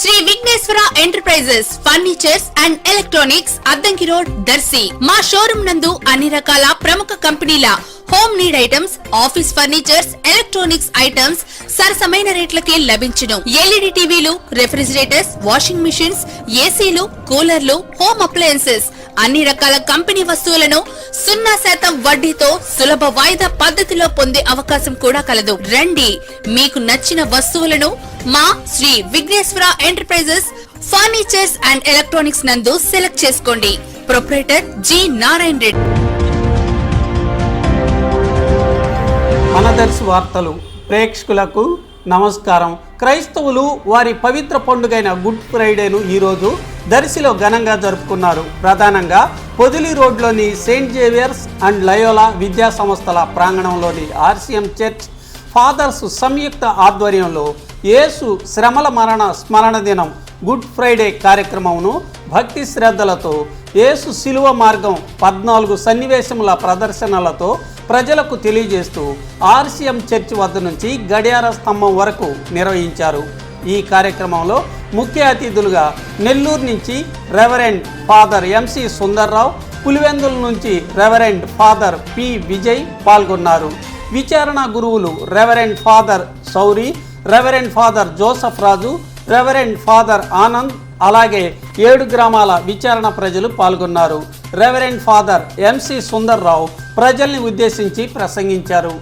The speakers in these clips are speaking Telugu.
Shri Vighneshwara enterprises furnitures and electronics Addanki road Darsi. మా షోరూమ్ నందు అన్ని రకాల ప్రముఖ కంపెనీల home need items, office furnitures, electronics items సరసమైన రేట్లకే లభించును. ఎల్ఈడి టీవీలు, రెఫ్రిజిరేటర్స్, వాషింగ్ మిషన్స్, ఏసీలు, కూలర్లు, హోమ్ అప్లయన్సెస్ అన్ని రకాల కంపెనీ వస్తువులను 0% వడ్డీతో సులభ వాయిదా పద్ధతిలో పొందే అవకాశం కూడా కలదు. రండి, మీకు నచ్చిన వస్తువులను మా Shri Vighneshwara enterprises furnitures and electronics నందు సెలెక్ట్ చేసుకోండి. Proprietor G Narayana Reddy. మనదర్శి వార్తలు ప్రేక్షకులకు నమస్కారం. క్రైస్తవులు వారి పవిత్ర పండుగైన గుడ్ ఫ్రైడేను ఈరోజు దర్శిలో ఘనంగా జరుపుకున్నారు. ప్రధానంగా పొదిలి రోడ్లోని సెయింట్ జేవియర్స్ అండ్ లయోలా విద్యా సంస్థల ప్రాంగణంలోని ఆర్సీఎం చర్చ్ ఫాదర్స్ సంయుక్త ఆధ్వర్యంలో యేసు శ్రమల మరణ స్మరణ దినం గుడ్ ఫ్రైడే కార్యక్రమమును భక్తి శ్రద్ధలతో యేసు శిలువ మార్గం 14 సన్నివేశముల ప్రదర్శనలతో ప్రజలకు తెలియజేస్తూ ఆర్సీఎం చర్చ్ వద్ద నుంచి గడియార స్తంభం వరకు నిర్వహించారు. ఈ కార్యక్రమంలో ముఖ్య అతిథులుగా నెల్లూరు నుంచి reverend father MC Sundar Rao, Pulivendula నుంచి రెవరెండ్ ఫాదర్ పి విజయ్ పాల్గొన్నారు. విచారణ గురువులు reverend father Sauri, reverend father Joseph Raju, reverend father Anand, అలాగే 7 గ్రామాల విచారణ ప్రజలు పాల్గొన్నారు. రెవరెండ్ ఫాదర్ ఎంసి సుందర్రావు ప్రజల్ని ఉద్దేశించి ప్రసంగించారు.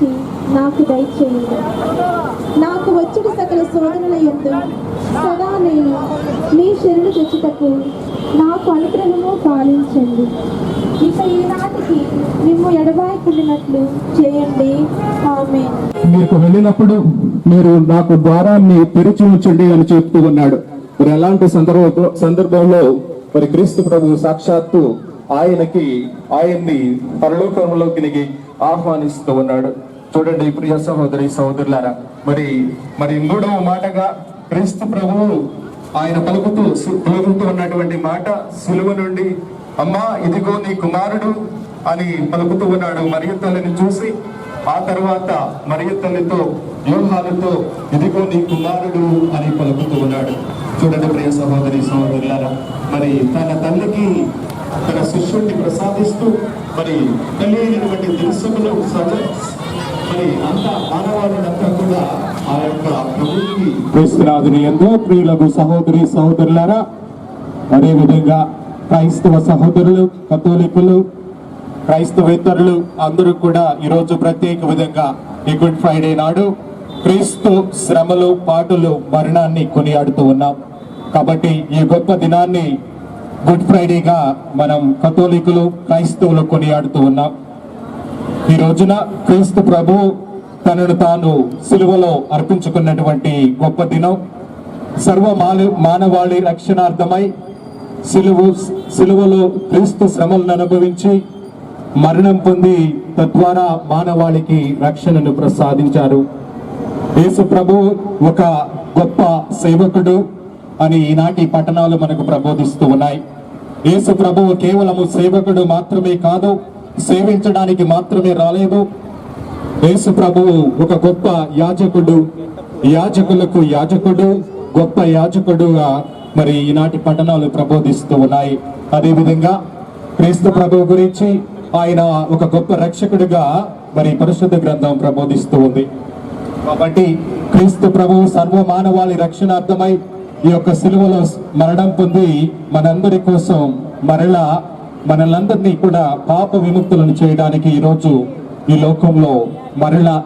అనుగ్రహించి నాకు దయచేయండి. నాకు వచ్చుడు సకల శోధనల యందు సదా నేను మీ శరణు తెచ్చుటకు నాకు అనుగ్రహము పాలించండి. ఇక ఈనాటికి మేము ఎడబాయకుండినట్లు చేయండి. ఆమేన్. మీకు వెళ్ళినప్పుడు మీరు నాకు ద్వారాన్ని తెరిచి ఉంచండి అని చెప్తూ ఉన్నాడు. మరి అలాంటి సందర్భంలో మరి క్రీస్తు ప్రభు సాక్షాత్తు ఆయన్ని పరలోకంలోకి ఆహ్వానిస్తూ ఉన్నాడు. చూడండి ప్రియ సహోదరి సహోదరులారా, మరి మూడవ మాటగా క్రీస్తు ప్రభువు ఆయన పలుకుతూ ఉన్నటువంటి మాట సిలువ నుండి, అమ్మా ఇదిగో నీ కుమారుడు అని పలుకుతూ ఉన్నాడు మరియ తల్లిని చూసి. ఆ తర్వాత మరియ తల్లితో యోహానుతో ఇదిగో నీ కుమారుడు అని పలుకుతూ ఉన్నాడు. చూడండి ప్రియ సహోదరి సహోదరులారా, మరి తన తల్లికి తన శిష్యుడిని ప్రసాదిస్తూ మరి తల్లి అయినటువంటి దినసములు మరి అంతా మానవాళినంతా కూడా ఆ యొక్క ప్రభువుకి క్రీస్తునాథుని యందు ప్రియులకు సహోదరి సహోదరులారా, అదే విధంగా క్రైస్తవ సహోదరులు, కథోలికులు, క్రైస్తవేతరులు అందరూ కూడా ఈరోజు ప్రత్యేక విధంగా ఈ గుడ్ ఫ్రైడే నాడు క్రీస్తు శ్రమలు, పాటులు, మరణాన్ని కొనియాడుతూ ఉన్నాం. కాబట్టి ఈ గొప్ప దినాన్ని గుడ్ ఫ్రైడేగా మనం కథోలికులు, క్రైస్తవులు కొనియాడుతూ ఉన్నాం. ఈ రోజున క్రీస్తు ప్రభు తనను తాను సిలువలో అర్పించుకున్నటువంటి గొప్ప దినం. సర్వ మానవాళి రక్షణార్థమై సిలువలో క్రీస్తు శ్రమలను అనుభవించి మరణం పొంది తద్వారా మానవాళికి రక్షణను ప్రసాదించారు. యేసు ప్రభు ఒక గొప్ప సేవకుడు అని ఈనాటి పట్టణాలు మనకు ప్రబోధిస్తూ ఉన్నాయి. యేసు ప్రభువు కేవలము సేవకుడు మాత్రమే కాదు, సేవించడానికి మాత్రమే రాలేదు. యేసు ప్రభువు ఒక గొప్ప యాజకుడు, యాజకులకు యాజకుడు, గొప్ప యాజకుడుగా మరి ఈనాటి పట్టణాలు ప్రబోధిస్తూ ఉన్నాయి. అదేవిధంగా క్రీస్తు ప్రభువు గురించి ఆయన ఒక గొప్ప రక్షకుడిగా మరి పరిశుద్ధ గ్రంథం ప్రబోధిస్తూ ఉంది. కాబట్టి క్రీస్తు ప్రభువు సర్వ మానవాళి రక్షణార్థమై ఈ యొక్క సిలువలో మరణం పొంది మనందరి కోసం మరలా మనలందరినీ కూడా పాప విముక్తులను చేయడానికి ఈరోజు ఈ లోకంలో మరలా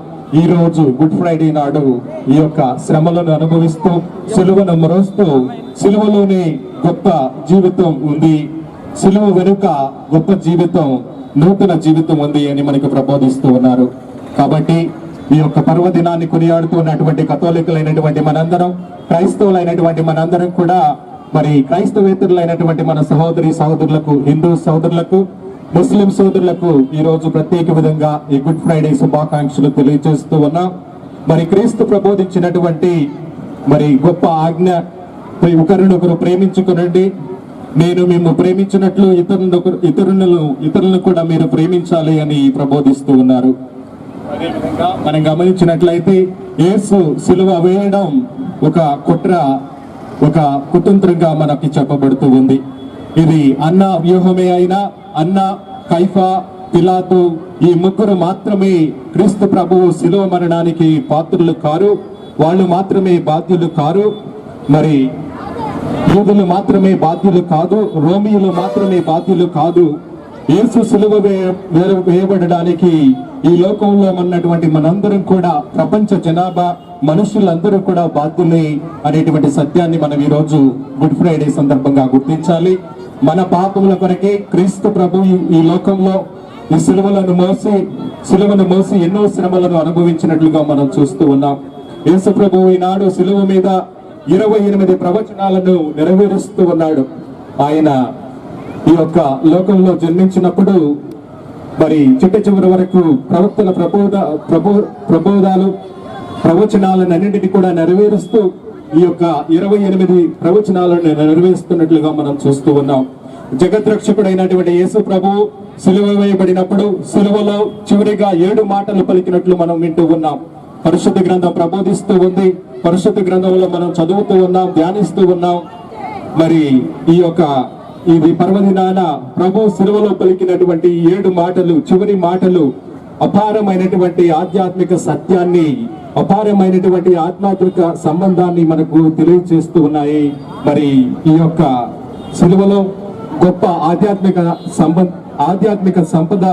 ఈరోజు గుడ్ ఫ్రైడే నాడు ఈ యొక్క శ్రమలను అనుభవిస్తూ సిలువను మరోస్తూ సిలువలోనే గొప్ప జీవితం ఉంది, సిలువ వెనుక గొప్ప జీవితం, నూతన జీవితం ఉంది అని మనకు ప్రబోధిస్తూ ఉన్నారు. కాబట్టి ఈ యొక్క పర్వదినాన్ని కొనియాడుతున్నటువంటి కథోలికులైనటువంటి మనందరం, క్రైస్తవులైనటువంటి మనందరం కూడా మరి క్రైస్తవేతరులైనటువంటి మన సహోదరి సహోదరులకు, హిందూ సహోదరులకు, ముస్లిం సోదరులకు ఈ రోజు ప్రత్యేక విధంగా ఈ గుడ్ ఫ్రైడే శుభాకాంక్షలు తెలియజేస్తూ ఉన్నాం. మరి క్రీస్తు ప్రబోధించినటువంటి మరి గొప్ప ఆజ్ఞ, ఒకరినొకరు ప్రేమించుకునండి, నేను మేము ప్రేమించినట్లు ఇతరులను కూడా మీరు ప్రేమించాలి అని ప్రబోధిస్తూ ఉన్నారు. అదేవిధంగా మనం గమనించినట్లయితే యేసు సిలువ వేయడం ఒక కుట్ర, ఒక కుతంత్రంగా మనకి చెప్పబడుతూ ఉంది. ఇది అన్న వ్యూహమే అయినా అన్న, కైఫా, పిలాతు ఈ ముగ్గురు మాత్రమే క్రీస్తు ప్రభువు సిలువ మరణానికి పాత్రులు కారు, వాళ్ళు మాత్రమే బాధ్యులు కారు. మరి యూదులు మాత్రమే బాధ్యులు కాదు, రోమియులు మాత్రమే బాధ్యులు కాదు. యేసు సిలువ వేయబడడానికి ఈ లోకంలో ఉన్నటువంటి మనందరం కూడా, ప్రపంచ జనాభా మనుషులందరూ కూడా బాధ్యులే అనేటువంటి సత్యాన్ని మనం ఈరోజు గుడ్ ఫ్రైడే సందర్భంగా గుర్తించాలి. మన పాపముల కొరకే క్రీస్తు ప్రభు ఈ లోకంలో ఈ సిలువను మోసి ఎన్నో శ్రమలను అనుభవించినట్లుగా మనం చూస్తూ ఉన్నాం. యేసు ప్రభు ఈనాడు సిలువ మీద 28 ప్రవచనాలను నెరవేరుస్తూ ఉన్నాడు. ఆయన ఈ యొక్క లోకంలో జన్మించినప్పుడు మరి చిట్ట చివరి వరకు ప్రవక్తల ప్రవచనాలన్నింటినీ కూడా నెరవేరుస్తూ ఈ యొక్క 28 ప్రవచనాలను నెరవేరుస్తున్నట్లుగా మనం చూస్తూ ఉన్నాం. జగద్రక్షకుడైనటువంటి యేసు ప్రభు సిలువ వేయబడినప్పుడు సిలువలో చివరిగా 7 మాటలు పలికినట్లు మనం వింటూ ఉన్నాం. పరిశుద్ధ గ్రంథం ప్రబోధిస్తూ ఉంది, పరిశుద్ధ గ్రంథంలో మనం చదువుతూ ఉన్నాం, ధ్యానిస్తూ ఉన్నాం. మరి ఇది పర్వదినాన ప్రభు సిలువలో పలికినటువంటి 7 మాటలు, చివరి మాటలు అపారమైనటువంటి ఆధ్యాత్మిక సత్యాన్ని, అపారమైనటువంటి ఆధ్యాత్మిక సంబంధాన్ని మనకు తెలియజేస్తూ ఉన్నాయి. మరి ఈ యొక్క సిలువలో గొప్ప ఆధ్యాత్మిక ఆధ్యాత్మిక సంపద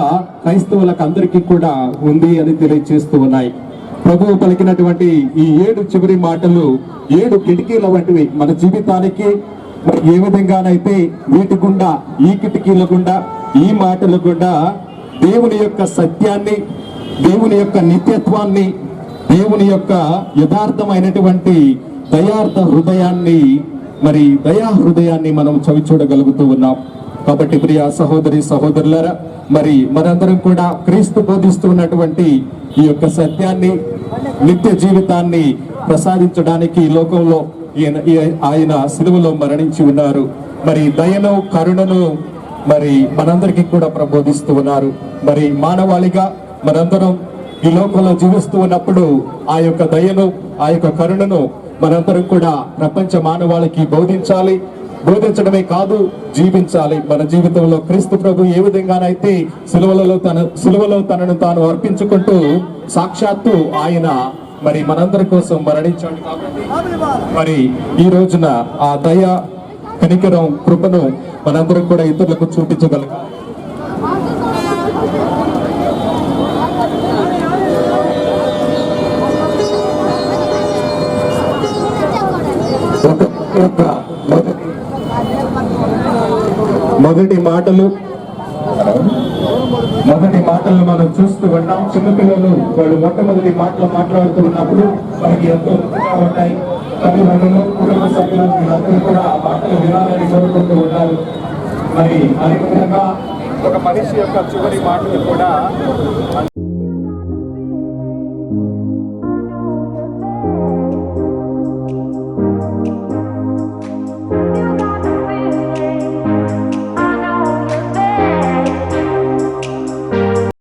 క్రైస్తవులకు అందరికీ కూడా ఉంది అని తెలియజేస్తూ ఉన్నాయి. ప్రభువు పలికినటువంటి ఈ 7 చివరి మాటలు 7 కిటికీల వంటివి మన జీవితానికి. మరి ఏ విధంగానైతే వీటి గుండా, ఈ కిటికీల గుండా, ఈ మాటల గుండా దేవుని యొక్క సత్యాన్ని, దేవుని యొక్క నిత్యత్వాన్ని, దేవుని యొక్క యథార్థమైనటువంటి దయార్థ హృదయాన్ని, మరి దయా హృదయాన్ని మనం చవి చూడగలుగుతూ ఉన్నాం. కాబట్టి ప్రియ సహోదరి సహోదరులారా, మరి మనందరం కూడా క్రీస్తు బోధిస్తున్నటువంటి ఈ యొక్క సత్యాన్ని, నిత్య జీవితాన్ని ప్రసాదించడానికి ఈ లోకంలో ఆయన సిలువలో మరణించి ఉన్నారు. మరి దయను, కరుణను మరి మనందరికీ కూడా ప్రబోధిస్తూ ఉన్నారు. మరి మానవాళిగా మనందరం ఈ లోకంలో జీవిస్తూ ఉన్నప్పుడు ఆ యొక్క దయను, ఆ యొక్క కరుణను మనందరం కూడా ప్రపంచ మానవాళికి బోధించాలి. బోధించడమే కాదు, జీవించాలి. మన జీవితంలో క్రీస్తు ప్రభు ఏ విధంగానైతే సిలువలో తనను తాను అర్పించుకుంటూ సాక్షాత్తు ఆయన మరి మనందరి కోసం మరణించాడు. కాబట్టి మరి ఈ రోజున ఆ దయ, కనికరం, కృపను మనందరం కూడా ఇతరులకు చూపించగలగాలి. మొదటి మాటలు మనం చూస్తూ ఉంటాం. చిన్నపిల్లలు వాళ్ళు మొట్టమొదటి మాటలు మాట్లాడుతున్నప్పుడు మనకి ఎంతో ముఖ్యంగా ఉంటాయి. తల్లిదండ్రులు, కుటుంబ సభ్యులు వీళ్ళందరూ కూడా ఆ మాటలు వినాలని కోరుకుంటూ ఉంటారు. మరి అదేవిధంగా ఒక మనిషి యొక్క చివరి మాటలు కూడా